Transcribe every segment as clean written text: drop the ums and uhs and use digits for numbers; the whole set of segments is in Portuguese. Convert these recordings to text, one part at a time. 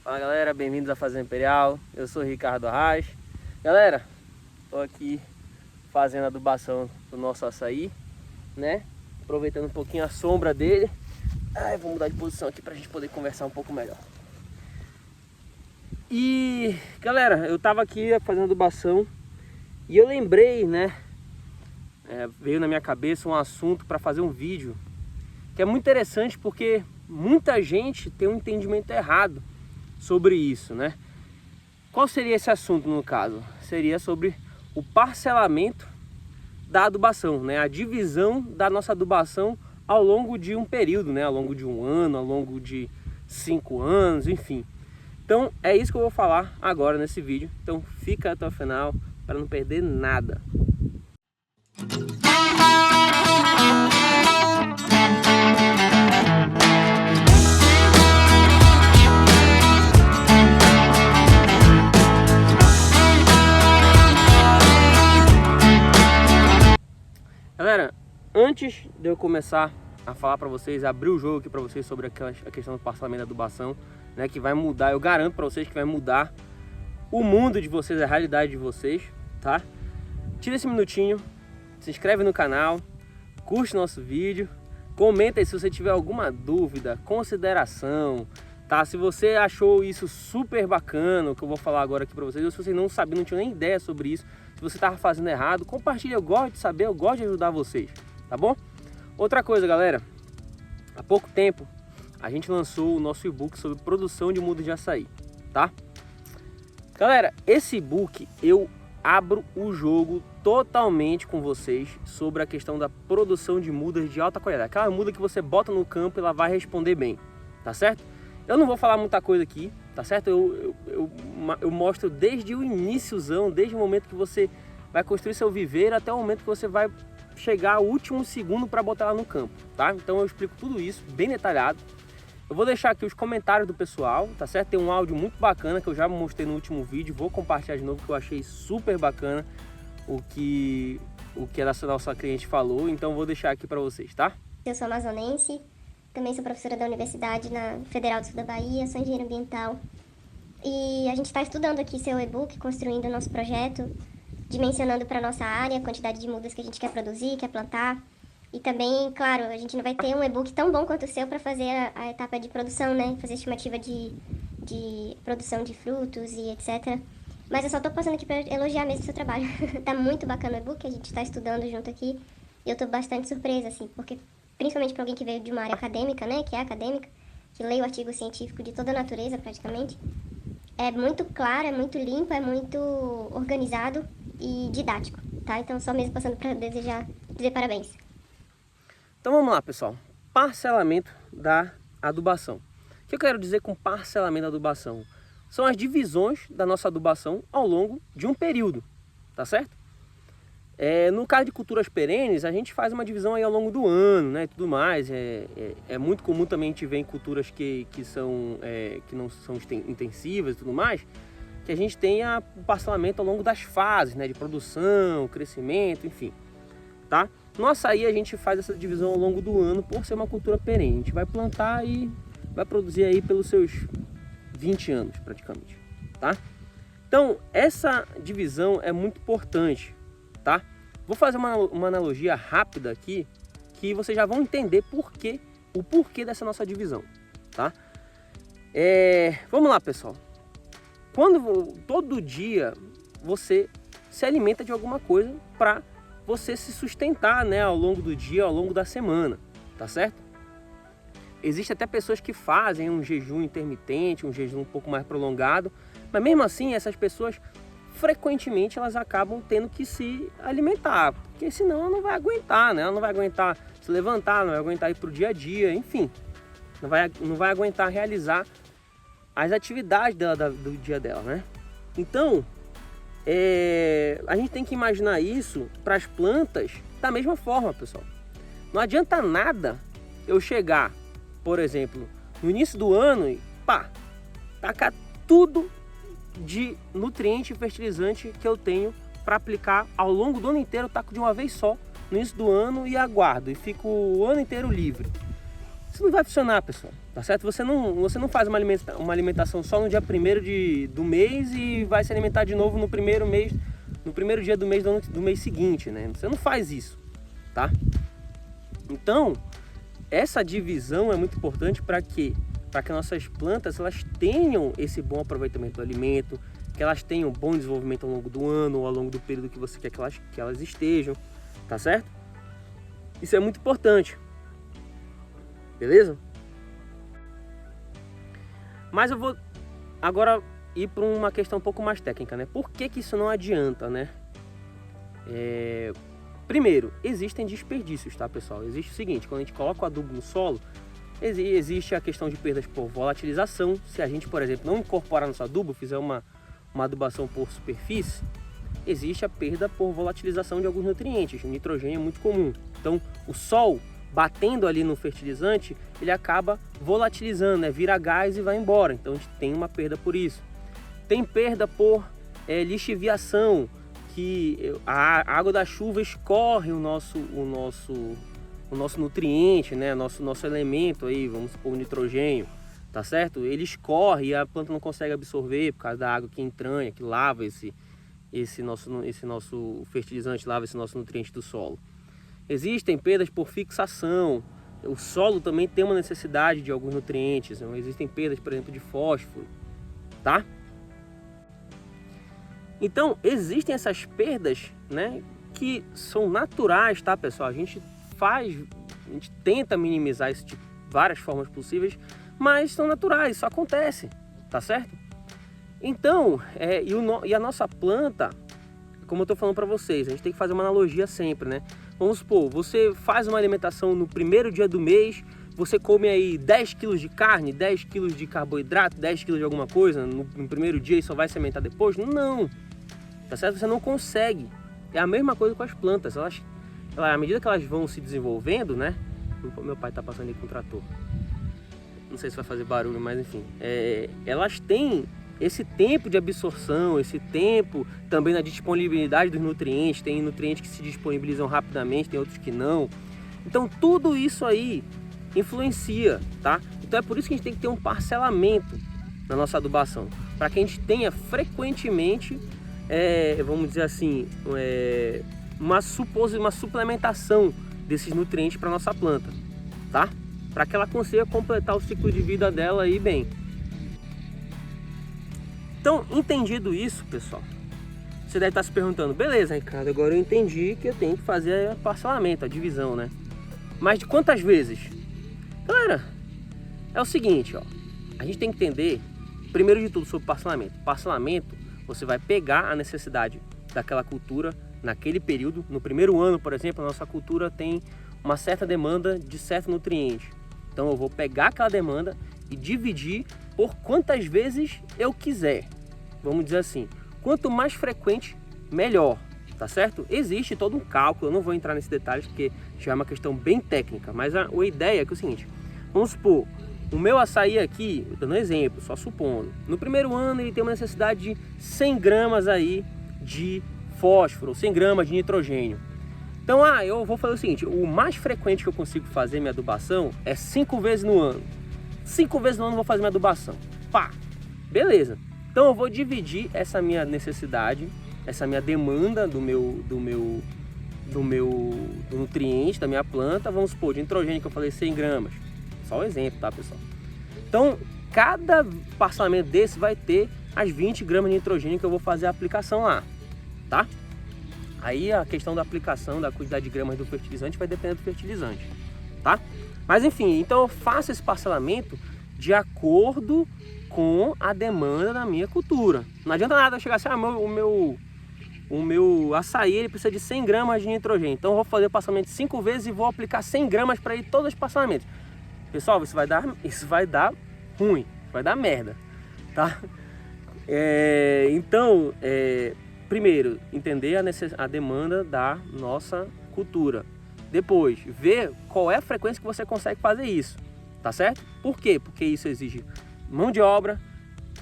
Fala galera, bem-vindos à Fazenda Imperial. Eu sou o Ricardo Arraes. Galera, tô aqui fazendo a adubação do nosso açaí, né? Aproveitando um pouquinho a sombra dele. Vou mudar de posição aqui pra gente poder conversar um pouco melhor. E galera, eu tava aqui fazendo adubação e eu lembrei, né? Veio na minha cabeça um assunto para fazer um vídeo que é muito interessante porque muita gente tem um entendimento errado sobre isso, né? Qual seria esse assunto no caso? Seria sobre o parcelamento da adubação, né? A divisão da nossa adubação ao longo de um período, né? Ao longo de um ano, ao longo de 5 anos, enfim. Então é isso que eu vou falar agora nesse vídeo. Então fica até o final para não perder nada. Galera, antes de eu começar a falar para vocês, abrir o jogo aqui para vocês sobre a questão do parcelamento da adubação, né, que vai mudar, eu garanto para vocês que vai mudar o mundo de vocês, a realidade de vocês, tá? Tira esse minutinho, se inscreve no canal, curte nosso vídeo, comenta aí se você tiver alguma dúvida, consideração, tá? Se você achou isso super bacana, o que eu vou falar agora aqui para vocês, ou se você não sabia, não tinha nem ideia sobre isso, se você estava fazendo errado, compartilha, eu gosto de saber, eu gosto de ajudar vocês, tá bom? Outra coisa, galera, há pouco tempo a gente lançou o nosso e-book sobre produção de mudas de açaí, tá? Galera, esse e-book eu abro o jogo totalmente com vocês sobre a questão da produção de mudas de alta qualidade. Aquela muda que você bota no campo e ela vai responder bem, tá certo? Eu não vou falar muita coisa aqui, tá certo? Eu mostro desde o iníciozão, desde o momento que você vai construir seu viveiro até o momento que você vai chegar ao último segundo para botar ela no campo, tá? Então eu explico tudo isso bem detalhado. Eu vou deixar aqui os comentários do pessoal, tá certo? Tem um áudio muito bacana que eu já mostrei no último vídeo, vou compartilhar de novo que eu achei super bacana o que a nossa cliente falou, então vou deixar aqui para vocês, tá? Eu sou amazonense, também sou professora da Universidade Federal do Sul da Bahia, sou engenheira ambiental. E a gente está estudando aqui seu e-book, construindo o nosso projeto, dimensionando para a nossa área a quantidade de mudas que a gente quer produzir, quer plantar. E também, claro, a gente não vai ter um e-book tão bom quanto o seu para fazer a etapa de produção, né? Fazer estimativa de produção de frutos e etc. Mas eu só tô passando aqui para elogiar mesmo o seu trabalho. Tá muito bacana o e-book, a gente tá estudando junto aqui. E eu tô bastante surpresa, assim, porque principalmente para alguém que veio de uma área acadêmica, né? Que é acadêmica, que lê o artigo científico de toda a natureza, praticamente. É muito claro, é muito limpo, é muito organizado e didático, tá? Então só mesmo passando para dizer parabéns. Então vamos lá, pessoal. Parcelamento da adubação. O que eu quero dizer com parcelamento da adubação? São as divisões da nossa adubação ao longo de um período, tá certo? No caso de culturas perenes, a gente faz uma divisão aí ao longo do ano, né, e tudo mais. É muito comum também a gente ver em culturas que não são intensivas e tudo mais, que a gente tenha o parcelamento ao longo das fases, né, de produção, crescimento, enfim, tá? No açaí a gente faz essa divisão ao longo do ano por ser uma cultura perene. A gente vai plantar e vai produzir aí pelos seus 20 anos praticamente, tá? Então essa divisão é muito importante, tá? Vou fazer uma analogia rápida aqui que vocês já vão entender o porquê dessa nossa divisão, tá? Vamos lá, pessoal. Todo dia você se alimenta de alguma coisa para você se sustentar, né, ao longo do dia, ao longo da semana, tá certo? Existem até pessoas que fazem um jejum intermitente, um jejum um pouco mais prolongado, mas mesmo assim essas pessoas frequentemente elas acabam tendo que se alimentar, porque senão ela não vai aguentar, né? Ela não vai aguentar se levantar, não vai aguentar ir para o dia a dia, enfim, não vai aguentar realizar as atividades do dia dela, né? Então, a gente tem que imaginar isso para as plantas da mesma forma, pessoal. Não adianta nada eu chegar, por exemplo, no início do ano e tacar tudo de nutriente e fertilizante que eu tenho para aplicar ao longo do ano inteiro, eu taco de uma vez só no início do ano e aguardo e fico o ano inteiro livre. isso não vai funcionar, pessoal, tá certo? Você não faz uma alimentação só no dia 1º do mês e vai se alimentar de novo no primeiro dia do mês seguinte, né? Você não faz isso, tá? Então, essa divisão é muito importante para que nossas plantas elas tenham esse bom aproveitamento do alimento, que elas tenham bom desenvolvimento ao longo do ano ou ao longo do período que você quer que elas estejam, tá certo? Isso é muito importante, beleza? Mas eu vou agora ir para uma questão um pouco mais técnica, né? Por que isso não adianta, né? Primeiro, existem desperdícios, tá, pessoal? Existe o seguinte, quando a gente coloca o adubo no solo, existe a questão de perdas por volatilização. Se a gente, por exemplo, não incorporar nosso adubo, fizer uma adubação por superfície, existe a perda por volatilização de alguns nutrientes. O nitrogênio é muito comum. Então, o sol batendo ali no fertilizante, ele acaba volatilizando, né? Vira gás e vai embora. Então, a gente tem uma perda por isso. Tem perda por lixiviação, que a água da chuva escorre o nosso nutriente, né? Nosso elemento aí, vamos supor o nitrogênio, tá certo? Ele escorre e a planta não consegue absorver por causa da água que entranha, que lava esse nosso fertilizante, lava esse nosso nutriente do solo. Existem perdas por fixação. O solo também tem uma necessidade de alguns nutrientes. Então, existem perdas, por exemplo, de fósforo, tá? Então, existem essas perdas, né, que são naturais, tá, pessoal? A gente tenta minimizar isso de várias formas possíveis, mas são naturais, isso acontece, tá certo? Então, e a nossa planta, como eu tô falando para vocês, a gente tem que fazer uma analogia sempre, né? Vamos supor, você faz uma alimentação no primeiro dia do mês, você come aí 10 quilos de carne, 10 quilos de carboidrato, 10 quilos de alguma coisa no primeiro dia e só vai se alimentar depois? Não, tá certo? Você não consegue. É a mesma coisa com as plantas, à medida que elas vão se desenvolvendo, né? Meu pai tá passando aí com o trator. Não sei se vai fazer barulho, mas enfim. Elas têm esse tempo de absorção, esse tempo também na disponibilidade dos nutrientes. Tem nutrientes que se disponibilizam rapidamente, tem outros que não. Então tudo isso aí influencia, tá? Então é por isso que a gente tem que ter um parcelamento na nossa adubação, para que a gente tenha frequentemente, vamos dizer assim, uma suplementação desses nutrientes para nossa planta, tá? Para que ela consiga completar o ciclo de vida dela aí bem. Então, entendido isso, pessoal, você deve estar se perguntando, beleza, Ricardo, agora eu entendi que eu tenho que fazer o parcelamento, a divisão, né? Mas de quantas vezes? Galera, é o seguinte, ó, a gente tem que entender, primeiro de tudo, sobre parcelamento. Parcelamento, você vai pegar a necessidade daquela cultura naquele período. No primeiro ano, por exemplo, a nossa cultura tem uma certa demanda de certo nutriente. Então eu vou pegar aquela demanda e dividir por quantas vezes eu quiser. Vamos dizer assim, quanto mais frequente, melhor, tá certo? Existe todo um cálculo, eu não vou entrar nesses detalhes porque já é uma questão bem técnica, mas a ideia é que é o seguinte, vamos supor, o meu açaí aqui, dando um exemplo, só supondo, no primeiro ano ele tem uma necessidade de 100 gramas aí de fósforo, 100 gramas de nitrogênio. Então, eu vou fazer o seguinte, o mais frequente que eu consigo fazer minha adubação é 5 vezes no ano. 5 vezes no ano eu vou fazer minha adubação. Pá! Beleza. Então eu vou dividir essa minha necessidade, essa minha demanda do nutriente, da minha planta, vamos supor, de nitrogênio que eu falei 100 gramas. Só um exemplo, tá, pessoal? Então, cada parcelamento desse vai ter as 20 gramas de nitrogênio que eu vou fazer a aplicação lá, tá? Aí a questão da aplicação, da quantidade de gramas do fertilizante vai depender do fertilizante, tá? Mas enfim, então eu faço esse parcelamento de acordo com a demanda da minha cultura. Não adianta nada eu chegar assim, o meu açaí ele precisa de 100 gramas de nitrogênio. Então eu vou fazer o parcelamento 5 vezes e vou aplicar 100 gramas para ir todos os parcelamentos. Pessoal, isso vai dar ruim, vai dar merda, tá? Então, primeiro, entender a demanda da nossa cultura. Depois, ver qual é a frequência que você consegue fazer isso, tá certo? Por quê? Porque isso exige mão de obra,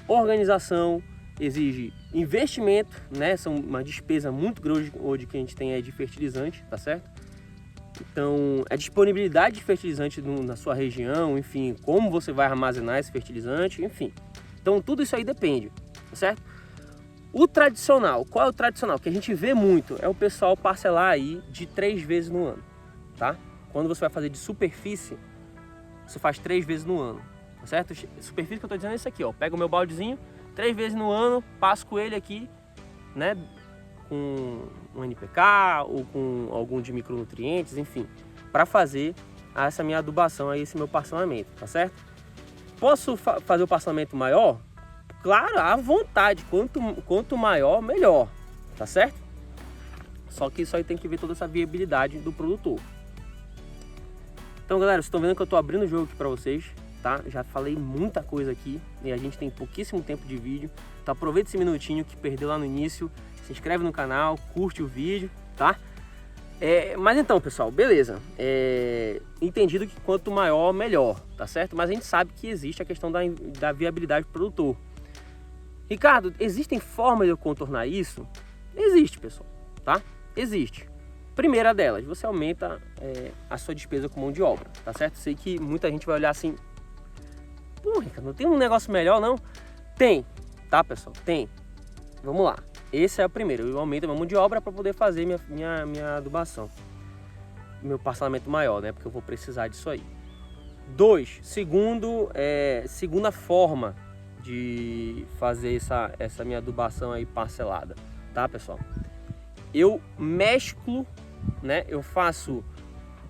organização, exige investimento, né? São uma despesa muito grande hoje que a gente tem aí de fertilizante, tá certo? Então, a disponibilidade de fertilizante na sua região, enfim, como você vai armazenar esse fertilizante, enfim. Então, tudo isso aí depende, tá certo? O tradicional, qual é o tradicional? Que a gente vê muito, é o pessoal parcelar aí de 3 vezes no ano, tá? Quando você vai fazer de superfície, você faz 3 vezes no ano, tá certo? Superfície que eu tô dizendo é isso aqui, ó. Pega o meu baldezinho, 3 vezes no ano, passo com ele aqui, né? Com um NPK ou com algum de micronutrientes, enfim, para fazer essa minha adubação aí, esse meu parcelamento, tá certo? Posso fazer o parcelamento maior? Claro, à vontade, quanto maior, melhor, tá certo? Só que isso aí tem que ver toda essa viabilidade do produtor. Então, galera, vocês estão vendo que eu estou abrindo o jogo aqui para vocês, tá? Já falei muita coisa aqui e a gente tem pouquíssimo tempo de vídeo, então aproveita esse minutinho que perdeu lá no início, se inscreve no canal, curte o vídeo, tá? Mas então, pessoal, beleza. Entendido que quanto maior, melhor, tá certo? Mas a gente sabe que existe a questão da viabilidade do produtor. Ricardo, existem formas de eu contornar isso? Existe, pessoal, tá? Existe. Primeira delas, você aumenta a sua despesa com mão de obra, tá certo? Sei que muita gente vai olhar assim, pô, Ricardo, não tem um negócio melhor não? Tem, tá, pessoal? Tem. Vamos lá. Esse é o primeiro, eu aumento a minha mão de obra para poder fazer minha adubação. Meu parcelamento maior, né? Porque eu vou precisar disso aí. 2, segunda forma de fazer essa minha adubação aí parcelada, tá, pessoal? Eu mesclo, né? Eu faço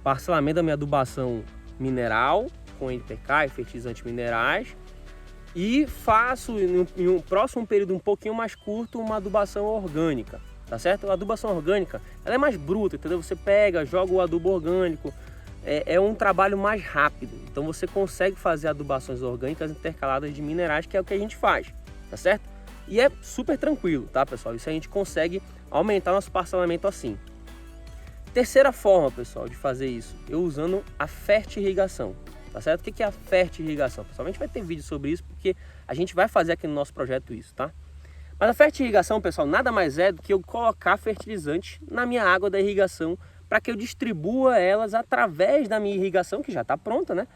parcelamento da minha adubação mineral com NPK e fertilizantes minerais e faço em um próximo período um pouquinho mais curto uma adubação orgânica, tá certo? A adubação orgânica, ela é mais bruta, entendeu? Você pega, joga o adubo orgânico, é um trabalho mais rápido, então você consegue fazer adubações orgânicas intercaladas de minerais, que é o que a gente faz, tá certo? E é super tranquilo, tá, pessoal? Isso a gente consegue aumentar nosso parcelamento assim. Terceira forma, pessoal, de fazer isso, eu usando a fertirrigação, tá certo? O que é a fertirrigação? Pessoal, a gente vai ter vídeo sobre isso, porque a gente vai fazer aqui no nosso projeto isso, tá? Mas a fertirrigação, pessoal, nada mais é do que eu colocar fertilizante na minha água da irrigação para que eu distribua elas através da minha irrigação, que já está pronta, né?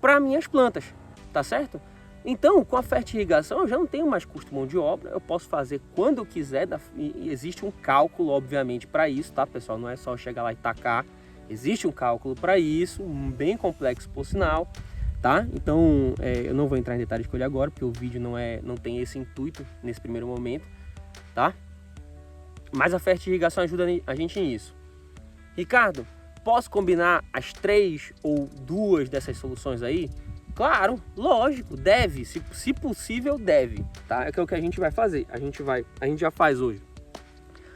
Para minhas plantas, tá certo? Então, com a fertirrigação, eu já não tenho mais custo de mão de obra, eu posso fazer quando eu quiser, e existe um cálculo, obviamente, para isso, tá, pessoal? Não é só chegar lá e tacar, existe um cálculo para isso, bem complexo por sinal, tá? Então, eu não vou entrar em detalhes com ele agora, porque o vídeo não tem esse intuito nesse primeiro momento, tá? Mas a fertirrigação ajuda a gente nisso. Ricardo, posso combinar as 3 ou 2 dessas soluções aí? Claro, lógico, deve, se possível deve, tá? É o que a gente vai fazer, a gente já faz hoje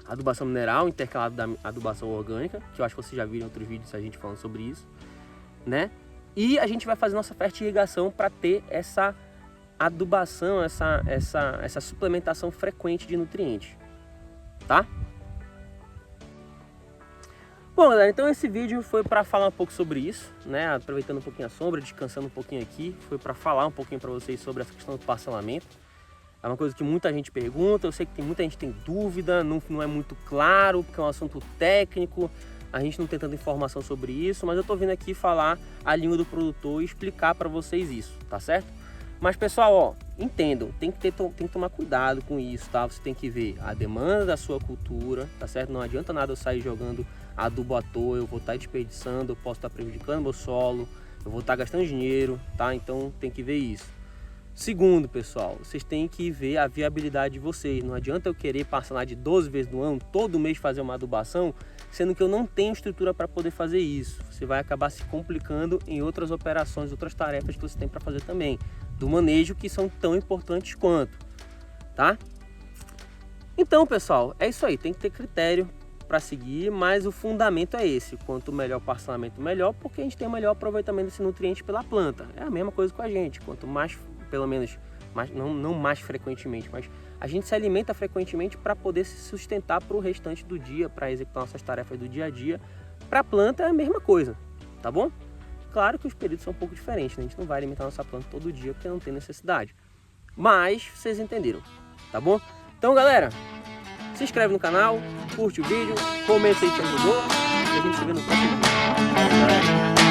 adubação mineral intercalado da adubação orgânica, que eu acho que vocês já viram em outros vídeos a gente falando sobre isso, né? E a gente vai fazer nossa fertirrigação para ter essa adubação, essa suplementação frequente de nutrientes, tá? Bom, galera, então esse vídeo foi para falar um pouco sobre isso, né? Aproveitando um pouquinho a sombra, descansando um pouquinho aqui, foi para falar um pouquinho para vocês sobre essa questão do parcelamento. É uma coisa que muita gente pergunta, eu sei que muita gente tem dúvida, não é muito claro, porque é um assunto técnico, a gente não tem tanta informação sobre isso, mas eu tô vindo aqui falar a língua do produtor e explicar para vocês isso, tá certo? Mas, pessoal, ó, entendam, tem que tomar cuidado com isso, tá? Você tem que ver a demanda da sua cultura, tá certo? Não adianta nada eu sair jogando adubo à toa, eu vou estar desperdiçando, eu posso estar prejudicando meu solo, eu vou estar gastando dinheiro, tá? Então tem que ver isso. Segundo, pessoal, vocês têm que ver a viabilidade de vocês. Não adianta eu querer parcelar de 12 vezes no ano, todo mês fazer uma adubação, sendo que eu não tenho estrutura para poder fazer isso. Você vai acabar se complicando em outras operações, outras tarefas que você tem para fazer também, do manejo, que são tão importantes quanto, tá? Então, pessoal, é isso aí, tem que ter critério para seguir, mas o fundamento é esse: quanto melhor o parcelamento, melhor, porque a gente tem melhor aproveitamento desse nutriente pela planta. É a mesma coisa com a gente, quanto mais, pelo menos, não mais frequentemente, mas a gente se alimenta frequentemente para poder se sustentar para o restante do dia, para executar nossas tarefas do dia a dia. Para a planta é a mesma coisa, tá bom? Claro que os períodos são um pouco diferentes, né? A gente não vai alimentar nossa planta todo dia porque não tem necessidade, mas vocês entenderam, tá bom? Então, galera, se inscreve no canal, curte o vídeo, comenta se te ajudou. e a gente se vê no próximo vídeo. Tchau, galera.